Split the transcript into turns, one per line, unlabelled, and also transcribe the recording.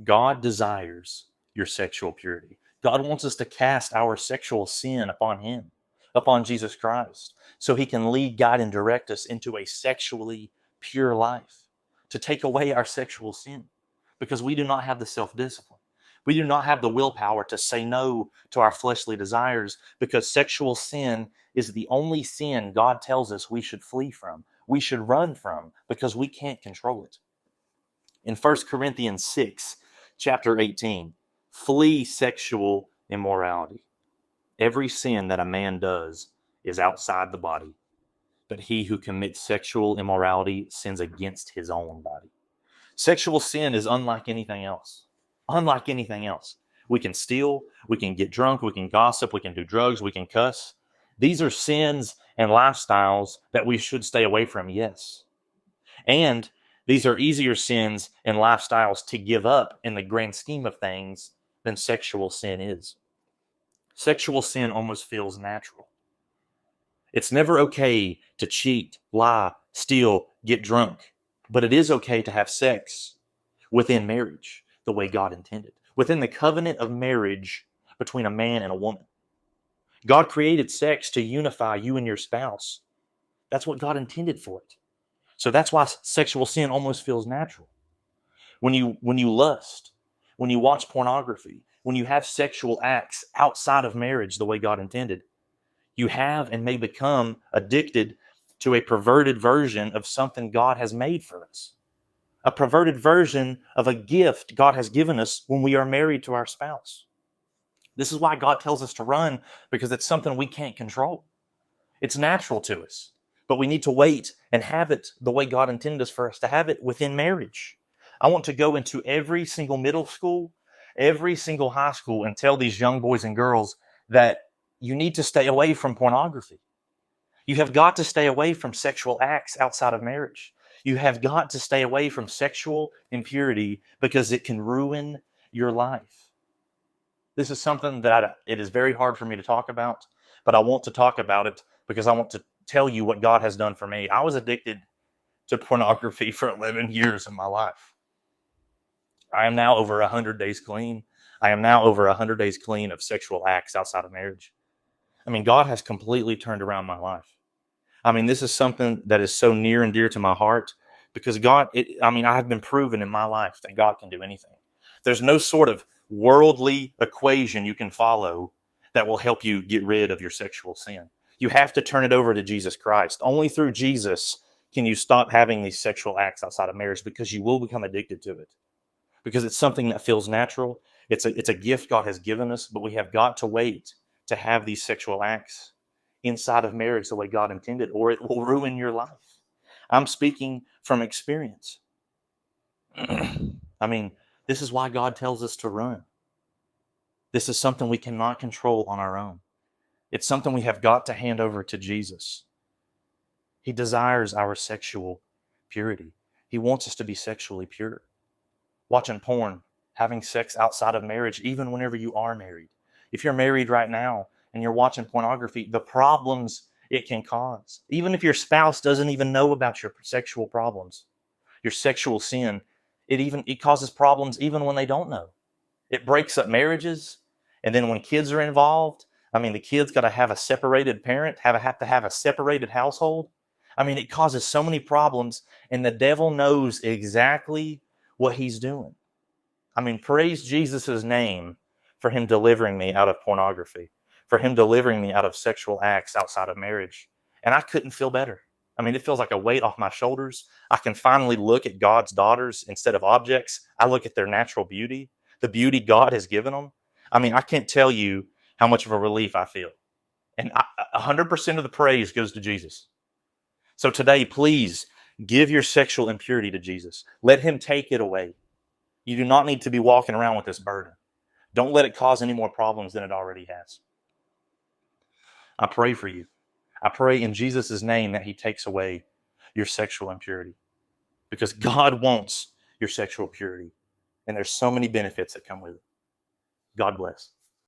God desires your sexual purity. God wants us to cast our sexual sin upon Him, upon Jesus Christ, so He can lead, guide, and direct us into a sexually pure life, to take away our sexual sin, because we do not have the self-discipline. We do not have the willpower to say no to our fleshly desires, because sexual sin is the only sin God tells us we should flee from, we should run from, because we can't control it. In 1 Corinthians 6, chapter 18, flee sexual immorality. Every sin that a man does is outside the body, but he who commits sexual immorality sins against his own body. Sexual sin is unlike anything else. Unlike anything else. We can steal, we can get drunk, we can gossip, we can do drugs, we can cuss. These are sins and lifestyles that we should stay away from, yes. And these are easier sins and lifestyles to give up in the grand scheme of things than sexual sin is. Sexual sin almost feels natural. It's never okay to cheat, lie, steal, get drunk, but it is okay to have sex within marriage the way God intended, within the covenant of marriage between a man and a woman. God created sex to unify you and your spouse. That's what God intended for it. So that's why sexual sin almost feels natural. When you lust, when you watch pornography, when you have sexual acts outside of marriage the way God intended, you have and may become addicted to a perverted version of something God has made for us. A perverted version of a gift God has given us when we are married to our spouse. This is why God tells us to run, because it's something we can't control. It's natural to us, but we need to wait and have it the way God intended us for us to have it within marriage. I want to go into every single middle school, every single high school, and tell these young boys and girls that you need to stay away from pornography. You have got to stay away from sexual acts outside of marriage. You have got to stay away from sexual impurity, because it can ruin your life. This is something that it is very hard for me to talk about, but I want to talk about it because I want to tell you what God has done for me. I was addicted to pornography for 11 years of my life. I am now over 100 days clean. I am now over 100 days clean of sexual acts outside of marriage. I mean, God has completely turned around my life. I mean, this is something that is so near and dear to my heart, because I have been proven in my life that God can do anything. There's no sort of worldly equation you can follow that will help you get rid of your sexual sin. You have to turn it over to Jesus Christ. Only through Jesus can you stop having these sexual acts outside of marriage, because you will become addicted to it. Because it's something that feels natural. It's a gift God has given us, but we have got to wait to have these sexual acts inside of marriage the way God intended, or it will ruin your life. I'm speaking from experience. I mean, this is why God tells us to run. This is something we cannot control on our own. It's something we have got to hand over to Jesus. He desires our sexual purity. He wants us to be sexually pure. Watching porn, having sex outside of marriage, even whenever you are married. If you're married right now and you're watching pornography, the problems it can cause. Even if your spouse doesn't even know about your sexual problems, your sexual sin, it causes problems even when they don't know. It breaks up marriages. And then when kids are involved, I mean, the kids got to have a separated parent, have to have a separated household. I mean, it causes so many problems, and the devil knows exactly what he's doing. I mean, praise Jesus' name for him delivering me out of pornography, for him delivering me out of sexual acts outside of marriage. And I couldn't feel better. I mean, it feels like a weight off my shoulders. I can finally look at God's daughters instead of objects. I look at their natural beauty, the beauty God has given them. I mean, I can't tell you how much of a relief I feel. And 100% of the praise goes to Jesus. So today, please give your sexual impurity to Jesus. Let him take it away. You do not need to be walking around with this burden. Don't let it cause any more problems than it already has. I pray for you. I pray in Jesus' name that he takes away your sexual impurity, because God wants your sexual purity, and there's so many benefits that come with it. God bless.